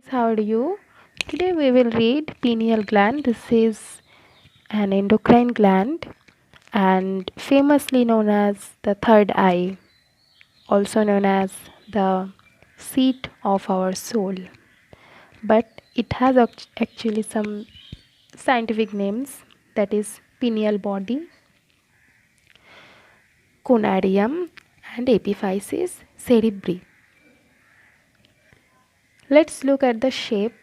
How are you? Today we will read pineal gland. This is an endocrine gland and famously known as the third eye, also known as the seat of our soul. But it has actually some scientific names, that is pineal body, conarium, and epiphysis cerebri. Let's look at the shape.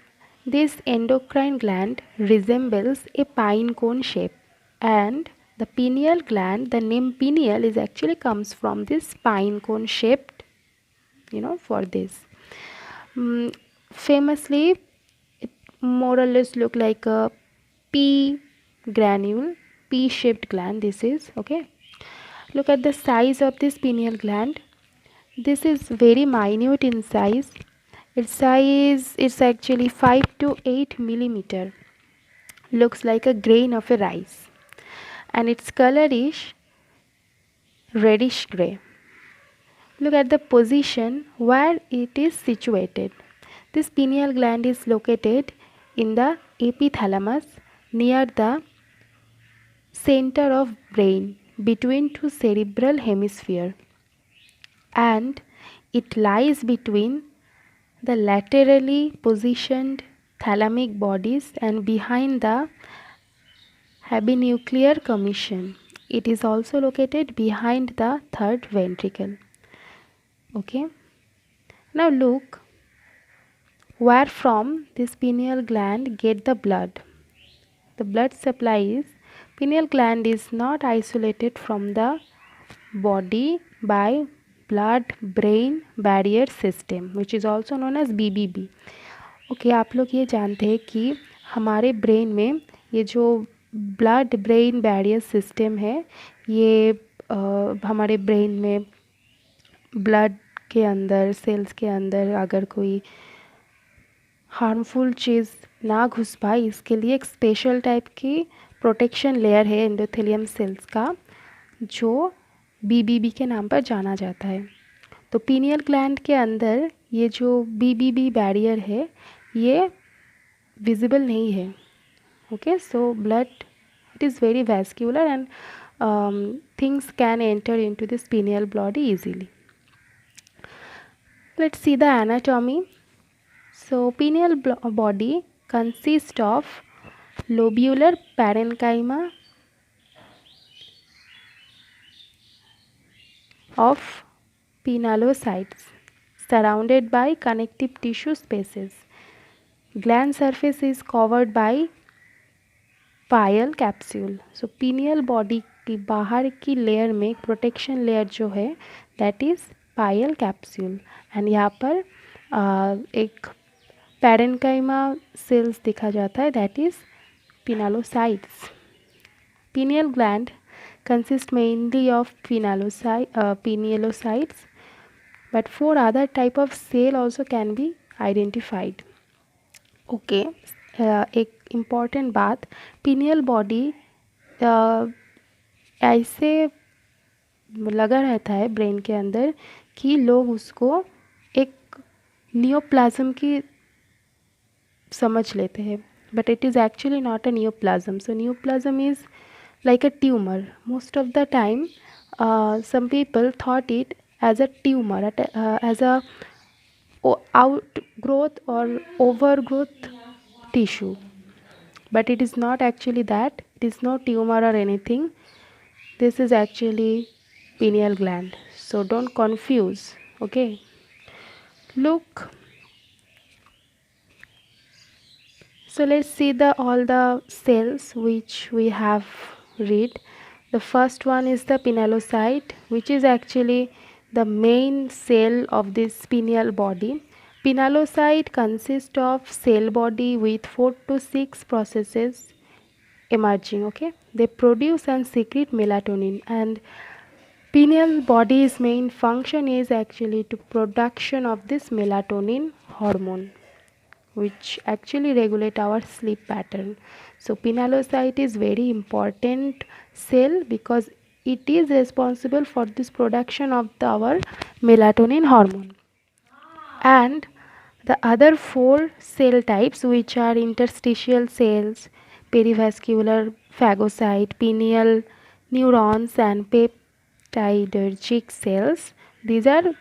This endocrine gland resembles a pine cone shape, and the pineal gland, the name pineal is actually comes from this pine cone shaped, for this. Mm, Famously, it more or less look like a pea granule, pea shaped gland. This is okay. Look at the size of this pineal gland. This is very minute in size. Its size is actually 5 to 8 millimeter. Looks like a grain of a rice. And its color is reddish gray. Look at the position where it is situated. This pineal gland is located in the epithalamus near the center of brain between two cerebral hemisphere, and it lies between the laterally positioned thalamic bodies and behind the habenuclear commission. It is also located behind the third ventricle. Okay. Now look where from this pineal gland get the blood. The blood supply is pineal gland is not isolated from the body by blood brain barrier system, which is also known as BBB. Okay आप लोग ये जानते हैं कि हमारे brain में ये जो ब्लड ब्रेन बैरियर सिस्टम है, ये हमारे ब्रेन में ब्लड के अंदर सेल्स के अंदर अगर कोई हार्मफुल चीज़ ना घुस पाए, इसके लिए एक स्पेशल टाइप की प्रोटेक्शन लेयर है एंडोथेलियम सेल्स का, जो बीबीबी के नाम पर जाना जाता है. तो पीनियल ग्लैंड के अंदर ये जो बीबीबी बैरियर है ये विजिबल नहीं है. Okay, so blood it is very vascular and things can enter into this pineal body easily. Let's see the anatomy. So pineal body consists of lobular parenchyma of pinealocytes surrounded by connective tissue spaces. Gland surface is covered by pial capsule. So pineal body की बाहर की layer में protection layer जो है that is pial capsule. And यहाँ पर एक parenchyma cells दिखा जाता है that is pinealocytes. Pineal gland consist mainly of pinealocytes, but 4 other type of cell also can be identified. Okay, एक इम्पॉर्टेंट बात, पिनियल बॉडी ऐसे लगा रहता है ब्रेन के अंदर कि लोग उसको एक नियोप्लाज्म की समझ लेते हैं, but it is actually not a neoplasm. So neoplasm is like a tumor. Most of the time some people thought it as a tumor, as a outgrowth or overgrowth tissue, but it is not actually that. It is no tumor or anything. This is actually pineal gland, so don't confuse. Okay, look, so let's see the all the cells which we have read. The first one is the pinealocyte, which is actually the main cell of this pineal body. Pinealocyte consists of cell body with 4 to 6 processes emerging. Okay, they produce and secrete melatonin, and pineal body's main function is actually to production of this melatonin hormone, which actually regulate our sleep pattern. So pinealocyte is very important cell because it is responsible for this production of our melatonin hormone. And The other four cell types, which are interstitial cells, perivascular phagocyte, pineal neurons, and peptidergic cells, these are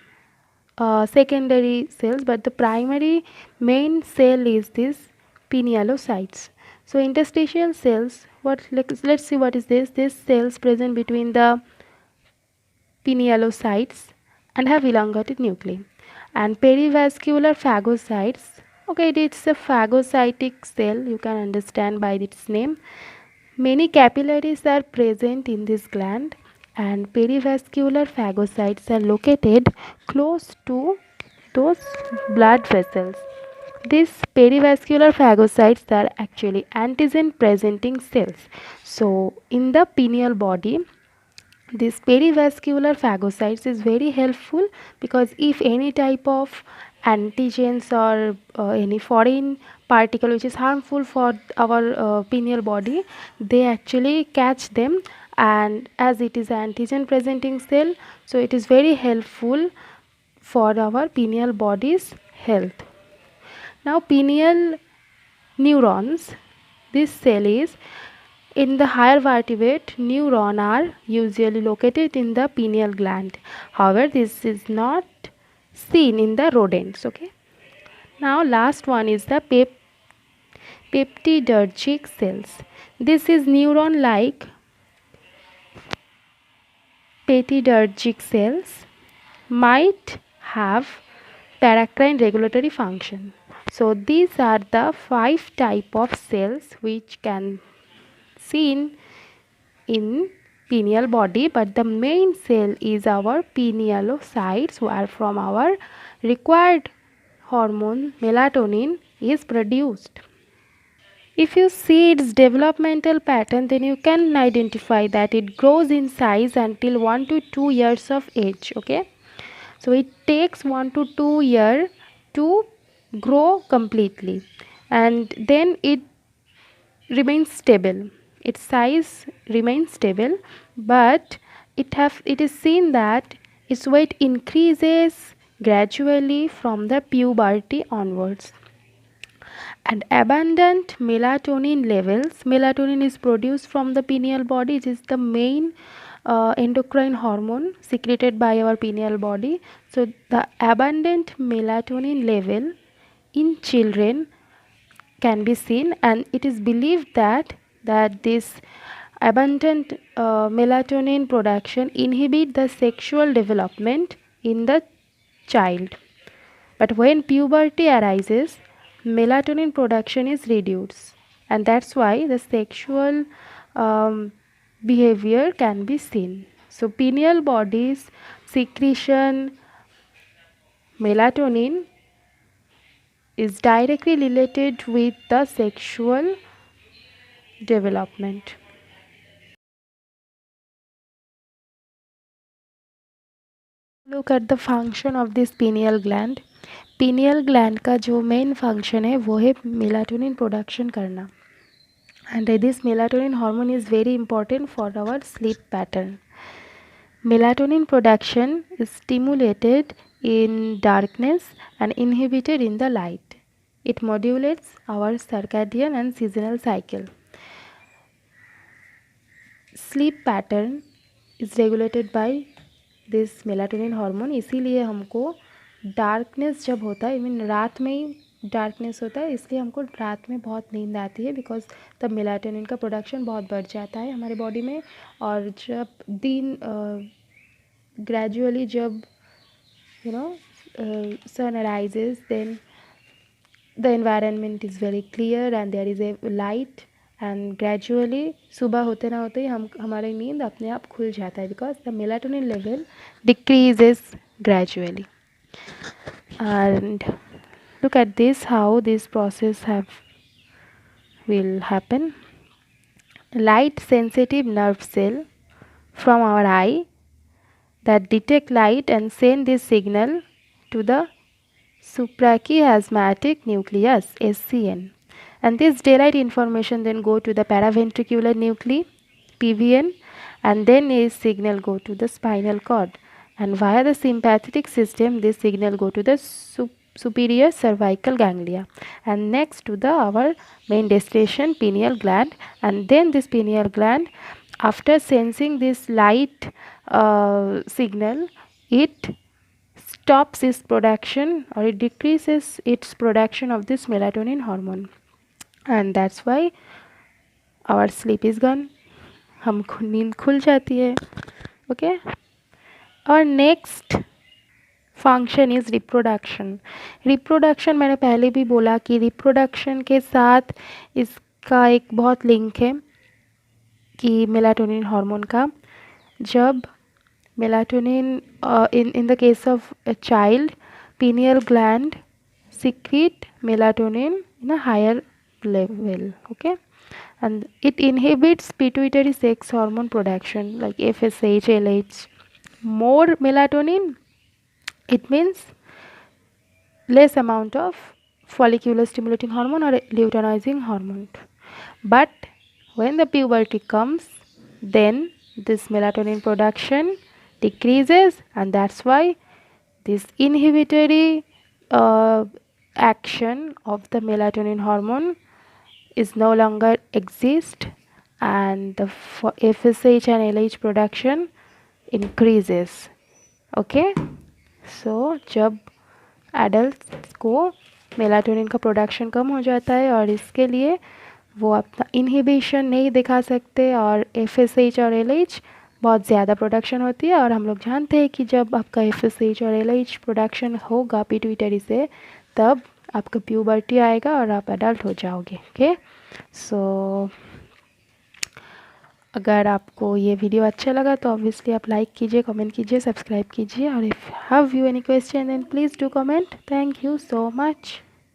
secondary cells, but the primary main cell is this pinealocytes. So interstitial cells, let's see what is this. This cells present between the pinealocytes and have elongated nuclei. And perivascular phagocytes, okay, it's a phagocytic cell, you can understand by its name. Many capillaries are present in this gland, and perivascular phagocytes are located close to those blood vessels. These perivascular phagocytes are actually antigen presenting cells. So in the pineal body, this perivascular phagocytes is very helpful, because if any type of antigens or any foreign particle which is harmful for our pineal body, they actually catch them, and as it is antigen presenting cell, so it is very helpful for our pineal body's health. Now pineal neurons, this cell is in the higher vertebrate, neurons are usually located in the pineal gland. However, this is not seen in the rodents. Okay. Now, last one is the peptidergic cells. This is neuron-like peptidergic cells might have paracrine regulatory function. So, these are the 5 type of cells which can seen in pineal body, but the main cell is our pinealocytes, where from our required hormone melatonin is produced. If you see its developmental pattern, then you can identify that it grows in size until 1 to 2 years of age. Okay, so it takes 1 to 2 years to grow completely, and then it remains stable. Its size remains stable, but it is seen that its weight increases gradually from the puberty onwards. And abundant melatonin levels. Melatonin is produced from the pineal body. It is the main endocrine hormone secreted by our pineal body. So the abundant melatonin level in children can be seen, and it is believed that this abundant melatonin production inhibit the sexual development in the child. But when puberty arises, melatonin production is reduced, and that's why the sexual behavior can be seen. So pineal body's secretion melatonin is directly related with the sexual development. Look at the function of this pineal gland. Pineal gland का जो main function है वो है melatonin production करना, and this melatonin hormone is very important for our sleep pattern. Melatonin production is stimulated in darkness and inhibited in the light. It modulates our circadian and seasonal cycle. Sleep pattern is regulated by this melatonin hormone. इसीलिए हमको darkness जब होता है, I mean रात में ही darkness होता है, इसलिए हमको रात में बहुत नींद आती है, बिकॉज तब मेलाटोनिन का प्रोडक्शन बहुत बढ़ जाता है हमारे बॉडी में. और जब दिन ग्रेजुअली जब sun arises, then the environment is very clear and there is a light, and gradually सुबह होते ना होते ही हमारी नींद अपने आप खुल जाता है, because the melatonin level decreases gradually. And look at this, how this process will happen. Light sensitive nerve cell from our eye that detect light and send this signal to the suprachiasmatic nucleus, SCN, and this daylight information then go to the paraventricular nuclei, PVN, and then a signal go to the spinal cord, and via the sympathetic system this signal go to the superior cervical ganglia, and next to the our main destination pineal gland. And then this pineal gland, after sensing this light signal, it stops its production, or it decreases its production of this melatonin hormone, and that's why our sleep is gone, हमको नींद खुल जाती है. Okay, और next function is reproduction. Reproduction मैंने पहले भी बोला कि रिप्रोडक्शन के साथ इसका एक बहुत लिंक है कि मेलाटोनिन हार्मोन का. जब melatonin in the case of a child, pineal gland secrete melatonin in a higher level. Okay, and it inhibits pituitary sex hormone production like FSH, LH. More melatonin, it means less amount of follicular stimulating hormone or luteinizing hormone. But when the puberty comes, then this melatonin production decreases, and that's why this inhibitory action of the melatonin hormone is no longer exist, and the FSH and LH production increases. Okay, so जब adult को melatonin का production कम हो जाता है और इसके लिए वो अपना इनहिबिशन नहीं दिखा सकते, और FSH और LH बहुत ज़्यादा प्रोडक्शन होती है. और हम लोग जानते हैं कि जब आपका FSH और LH प्रोडक्शन होगा पिट्यूटरी से, तब आपका प्यूबर्टी आएगा और आप एडल्ट हो जाओगे. ओके, सो अगर आपको ये वीडियो अच्छा लगा तो ऑब्वियसली आप लाइक कीजिए, कमेंट कीजिए, सब्सक्राइब कीजिए, और if have you any question then please do comment. Thank you so much.